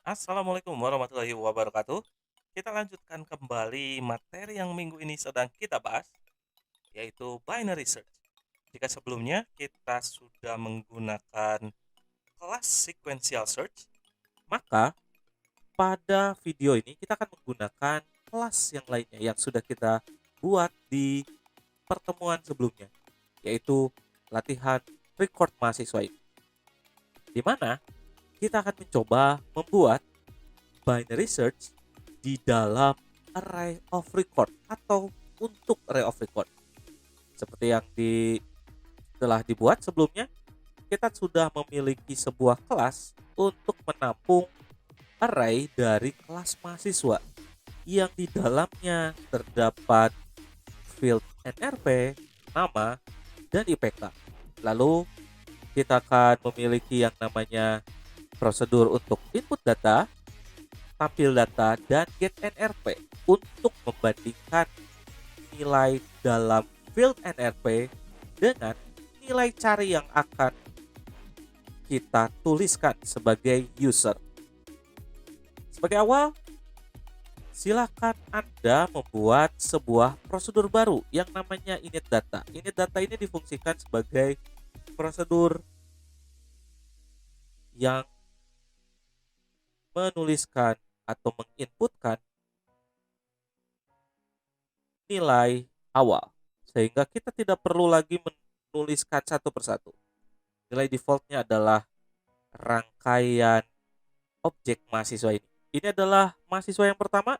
Assalamualaikum warahmatullahi wabarakatuh. Kita lanjutkan kembali materi yang minggu ini sedang kita bahas, yaitu binary search. Jika sebelumnya kita sudah menggunakan kelas sequential search, maka pada video ini kita akan menggunakan kelas yang lainnya yang sudah kita buat di pertemuan sebelumnya, yaitu latihan record mahasiswa ini. Di mana kita akan mencoba membuat binary search di dalam array of record atau untuk array of record. Seperti yang telah dibuat sebelumnya, kita sudah memiliki sebuah kelas untuk menampung array dari kelas mahasiswa yang di dalamnya terdapat field NRP, nama, dan IPK. Lalu kita akan memiliki yang namanya prosedur untuk input data, tampil data, dan get NRP untuk membandingkan nilai dalam field NRP dengan nilai cari yang akan kita tuliskan sebagai user. Sebagai awal, silakan Anda membuat sebuah prosedur baru yang namanya init data. Init data ini difungsikan sebagai prosedur yang menuliskan atau menginputkan nilai awal, sehingga kita tidak perlu lagi menuliskan satu persatu. Nilai defaultnya adalah rangkaian objek mahasiswa ini. Ini adalah mahasiswa yang pertama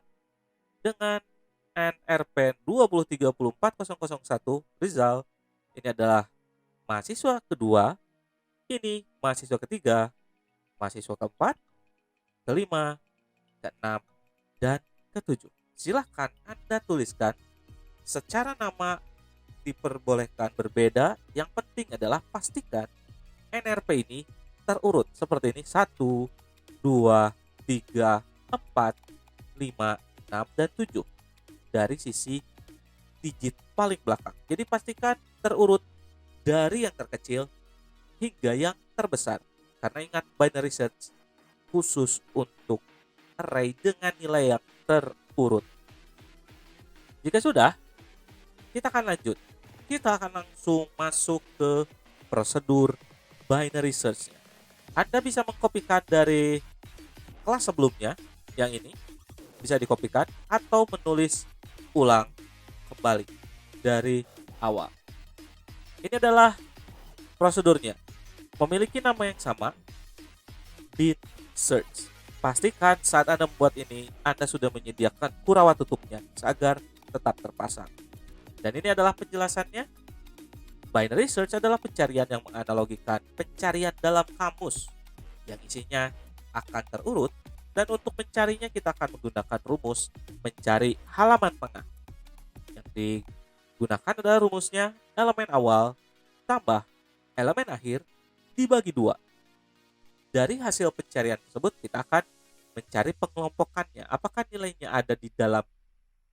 dengan NRP 2034001 Rizal. Ini adalah mahasiswa kedua, ini mahasiswa ketiga, mahasiswa keempat, kelima, keenam, dan ketujuh. Silahkan Anda tuliskan secara nama diperbolehkan berbeda. Yang penting adalah pastikan NRP ini terurut seperti ini: 1, 2, 3, 4, 5, 6, dan 7 dari sisi digit paling belakang. Jadi pastikan terurut dari yang terkecil hingga yang terbesar. Karena ingat, binary search khusus untuk array dengan nilai yang terurut. Jika sudah, kita akan lanjut. Kita akan langsung masuk ke prosedur binary search. Anda bisa mengkopikan dari kelas sebelumnya, yang ini bisa dikopikan atau menulis ulang kembali dari awal. Ini adalah prosedurnya. Memiliki nama yang sama, bin search. Pastikan saat Anda membuat ini, Anda sudah menyediakan kurava tutupnya agar tetap terpasang. Dan ini adalah penjelasannya. Binary search adalah pencarian yang menganalogikan pencarian dalam kamus yang isinya akan terurut, dan untuk mencarinya kita akan menggunakan rumus mencari halaman tengah. Yang digunakan adalah rumusnya elemen awal tambah elemen akhir dibagi 2. Dari hasil pencarian tersebut kita akan mencari pengelompokannya. Apakah nilainya ada di dalam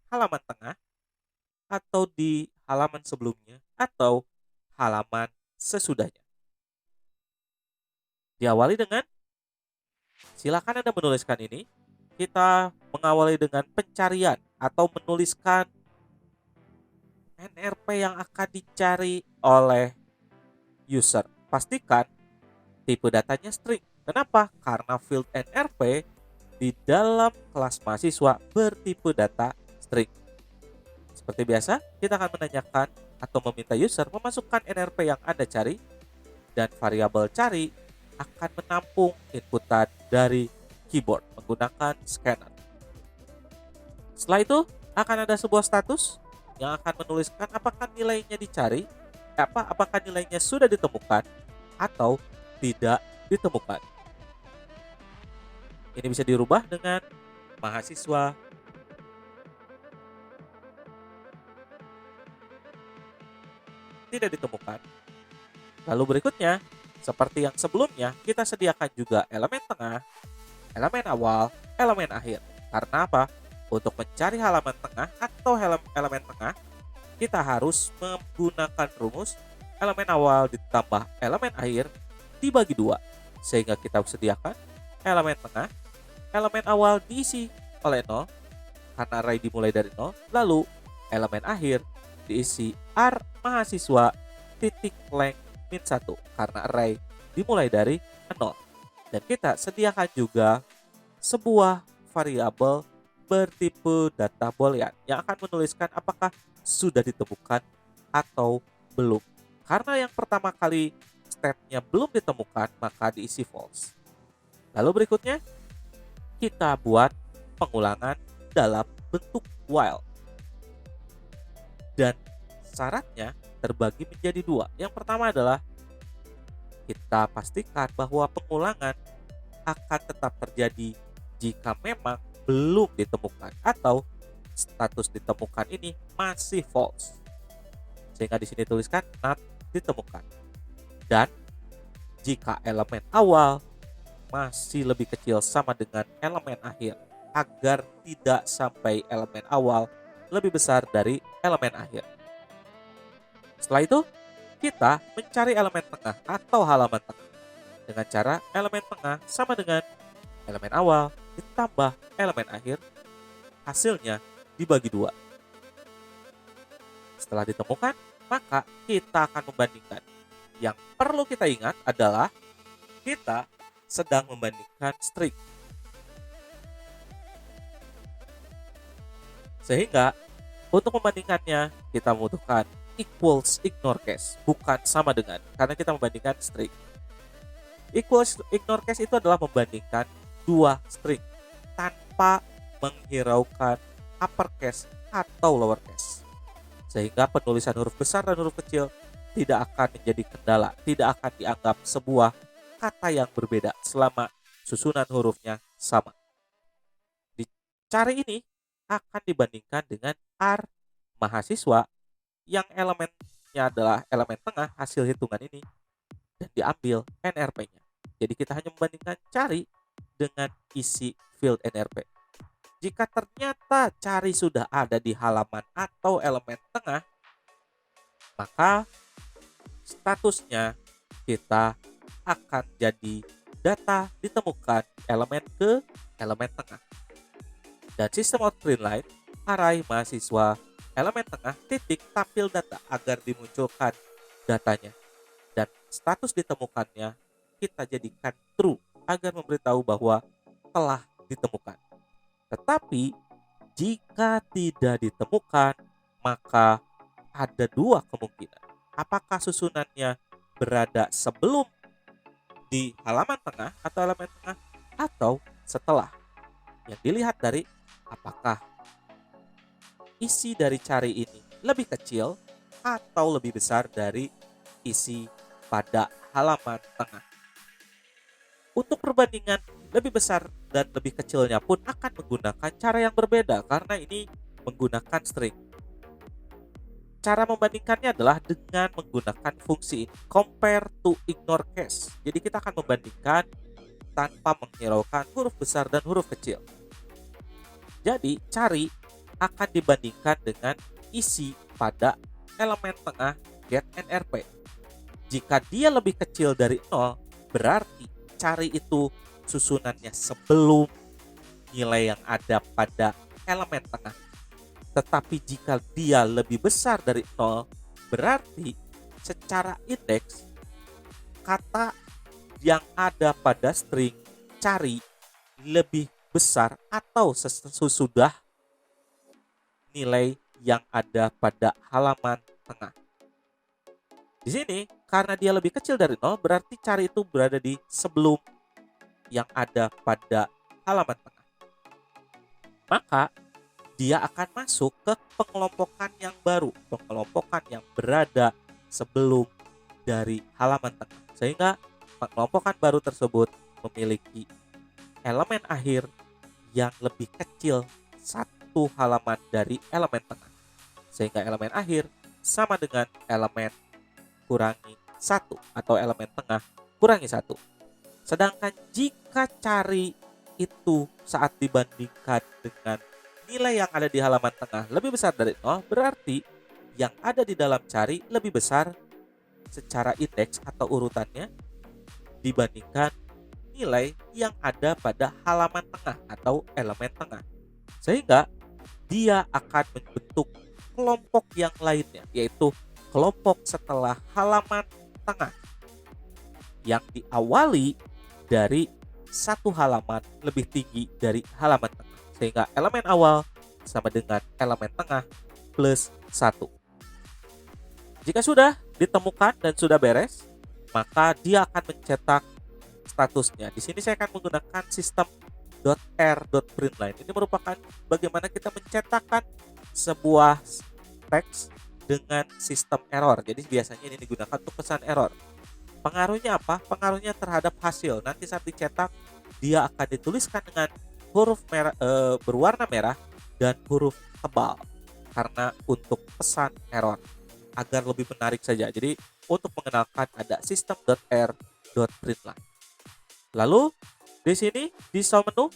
halaman tengah, atau di halaman sebelumnya, atau halaman sesudahnya. Diawali dengan, silakan Anda menuliskan ini. Kita mengawali dengan pencarian atau menuliskan NRP yang akan dicari oleh user. Pastikan tipe datanya string. Kenapa? Karena field NRP di dalam kelas mahasiswa bertipe data string. Seperti biasa, kita akan menanyakan atau meminta user memasukkan NRP yang Anda cari, dan variabel cari akan menampung inputan dari keyboard menggunakan scanner. Setelah itu, akan ada sebuah status yang akan menuliskan apakah nilainya dicari, apakah nilainya sudah ditemukan atau tidak ditemukan. Ini bisa dirubah dengan mahasiswa tidak ditemukan. Lalu berikutnya, seperti yang sebelumnya, kita sediakan juga elemen tengah, elemen awal, elemen akhir. Karena apa? Untuk mencari halaman tengah atau elemen tengah, kita harus menggunakan rumus elemen awal ditambah elemen akhir dibagi 2. Sehingga kita sediakan elemen tengah elemen awal diisi oleh 0 karena array dimulai dari 0, lalu elemen akhir diisi R mahasiswa titik length min 1 karena array dimulai dari 0. Dan kita sediakan juga sebuah variabel bertipe data boolean yang akan menuliskan apakah sudah ditemukan atau belum. Karena yang pertama kali state-nya belum ditemukan, maka diisi false. Lalu berikutnya, kita buat pengulangan dalam bentuk while. Dan syaratnya terbagi menjadi dua. Yang pertama adalah kita pastikan bahwa pengulangan akan tetap terjadi jika memang belum ditemukan atau status ditemukan ini masih false. Sehingga di sini tuliskan not ditemukan. Dan jika elemen awal masih lebih kecil sama dengan elemen akhir, agar tidak sampai elemen awal lebih besar dari elemen akhir. Setelah itu, kita mencari elemen tengah atau halaman tengah dengan cara elemen tengah sama dengan elemen awal ditambah elemen akhir, hasilnya dibagi 2. Setelah ditemukan, maka kita akan membandingkan. Yang perlu kita ingat adalah kita sedang membandingkan string. Sehingga untuk membandingkannya kita membutuhkan equals ignore case, bukan sama dengan, karena kita membandingkan string. Equals ignore case itu adalah membandingkan dua string tanpa menghiraukan uppercase atau lowercase. Sehingga penulisan huruf besar dan huruf kecil tidak akan menjadi kendala, tidak akan dianggap sebuah kata yang berbeda selama susunan hurufnya sama. Di cara ini akan dibandingkan dengan R mahasiswa yang elemennya adalah elemen tengah hasil hitungan ini dan diambil NRP-nya. Jadi kita hanya membandingkan cari dengan isi field NRP. Jika ternyata cari sudah ada di halaman atau elemen tengah, maka statusnya kita akan jadi data ditemukan elemen ke elemen tengah. Dan sistem output line array mahasiswa elemen tengah titik tampil data agar dimunculkan datanya. Dan status ditemukannya kita jadikan true agar memberitahu bahwa telah ditemukan. Tetapi jika tidak ditemukan, maka ada dua kemungkinan. Apakah susunannya berada sebelum di halaman tengah atau elemen tengah atau setelah. Yang dilihat dari apakah isi dari cari ini lebih kecil atau lebih besar dari isi pada halaman tengah. Untuk perbandingan lebih besar dan lebih kecilnya pun akan menggunakan cara yang berbeda karena ini menggunakan string. Cara membandingkannya adalah dengan menggunakan fungsi compare to ignore case. Jadi kita akan membandingkan tanpa menghiraukan huruf besar dan huruf kecil. Jadi cari akan dibandingkan dengan isi pada elemen tengah get NRP. Jika dia lebih kecil dari 0, berarti cari itu susunannya sebelum nilai yang ada pada elemen tengah. Tetapi jika dia lebih besar dari 0, berarti secara indeks kata yang ada pada string cari lebih besar atau sesudah nilai yang ada pada halaman tengah. Di sini karena dia lebih kecil dari 0 berarti cari itu berada di sebelum yang ada pada halaman tengah. Maka dia akan masuk ke pengelompokan yang baru, pengelompokan yang berada sebelum dari halaman tengah. Sehingga pengelompokan baru tersebut memiliki elemen akhir yang lebih kecil satu halaman dari elemen tengah. Sehingga elemen akhir sama dengan elemen kurangi 1 atau elemen tengah kurangi 1. Sedangkan jika cari itu saat dibandingkan dengan nilai yang ada di halaman tengah lebih besar dari 0, berarti yang ada di dalam cari lebih besar secara indeks atau urutannya dibandingkan nilai yang ada pada halaman tengah atau elemen tengah. Sehingga dia akan membentuk kelompok yang lainnya, yaitu kelompok setelah halaman tengah yang diawali dari satu halaman lebih tinggi dari halaman tengah. Sehingga elemen awal sama dengan elemen tengah plus 1. Jika sudah ditemukan dan sudah beres, maka dia akan mencetak statusnya. Di sini saya akan menggunakan sistem .r.println. Ini merupakan bagaimana kita mencetakkan sebuah teks dengan sistem error. Jadi biasanya ini digunakan untuk pesan error. Pengaruhnya apa? Pengaruhnya terhadap hasil. Nanti saat dicetak, dia akan dituliskan dengan huruf merah, berwarna merah dan huruf tebal karena untuk pesan error agar lebih menarik saja. Jadi untuk mengenalkan ada sistem .r.println. Lalu di sini di soal menu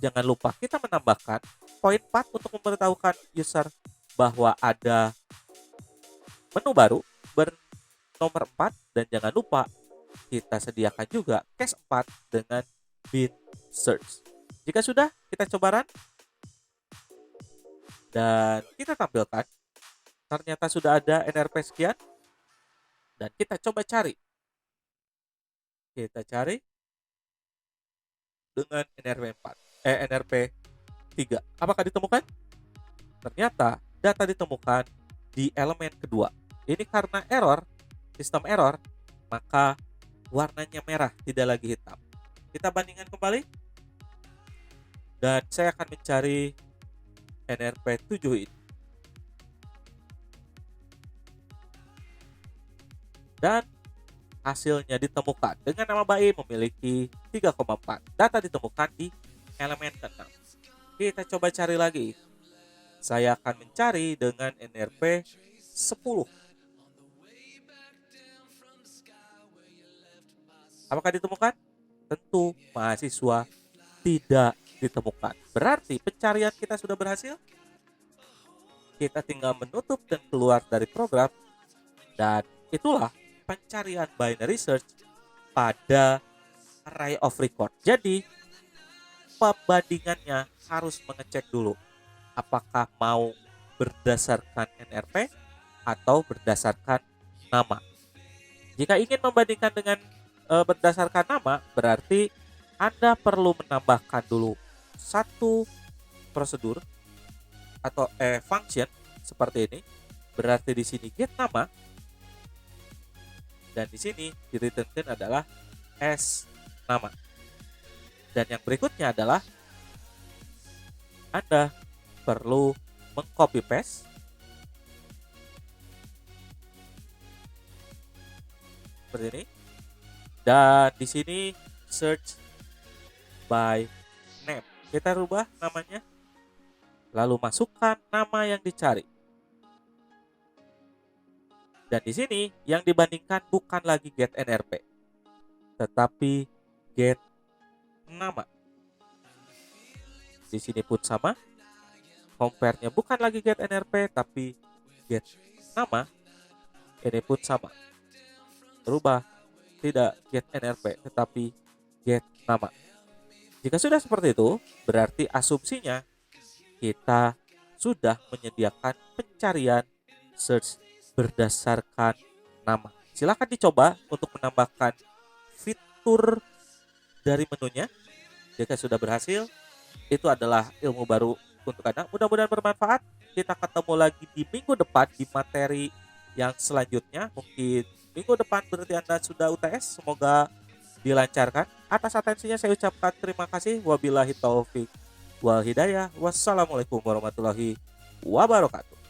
jangan lupa kita menambahkan poin 4 untuk memberitahukan user bahwa ada menu baru bernomor 4 dan jangan lupa kita sediakan juga cache 4 dengan bin search. Jika sudah, kita coba run dan kita tampilkan ternyata sudah ada NRP sekian dan kita coba cari. Kita cari dengan NRP 4, NRP 3. Apakah ditemukan? Ternyata data ditemukan di elemen kedua. Ini karena error, sistem error, maka warnanya merah, tidak lagi hitam. Kita bandingkan kembali. Dan saya akan mencari NRP 7 ini. Dan hasilnya ditemukan dengan nama bayi memiliki 3,4. Data ditemukan di elemen ke-6. Kita coba cari lagi. Saya akan mencari dengan NRP 10. Apakah ditemukan? Tentu mahasiswa tidak ditemukan. Berarti pencarian kita sudah berhasil. Kita tinggal menutup dan keluar dari program. Dan itulah pencarian binary search pada array of record. Jadi pembandingannya harus mengecek dulu apakah mau berdasarkan NRP atau berdasarkan nama. Jika ingin membandingkan dengan berdasarkan nama, berarti Anda perlu menambahkan dulu satu prosedur atau function seperti ini. Berarti di sini get nama dan di sini di return adalah s nama. Dan yang berikutnya adalah Anda perlu mengcopy paste seperti ini. Dan di sini search by name. Kita rubah namanya. Lalu masukkan nama yang dicari. Dan di sini yang dibandingkan bukan lagi get NRP, tetapi get nama. Di sini pun sama. Compare-nya bukan lagi get NRP, tapi get nama. Ini pun sama. Berubah, tidak get NRP, tetapi get nama. Jika sudah seperti itu, berarti asumsinya kita sudah menyediakan pencarian search berdasarkan nama. Silakan dicoba untuk menambahkan fitur dari menunya. Jika sudah berhasil, itu adalah ilmu baru untuk Anda. Mudah-mudahan bermanfaat. Kita ketemu lagi di minggu depan di materi yang selanjutnya. Mungkin minggu depan berarti Anda sudah UTS. Semoga dilancarkan. Atas atensinya saya ucapkan terima kasih. Wabillahi taufik wal hidayah. Wassalamualaikum warahmatullahi wabarakatuh.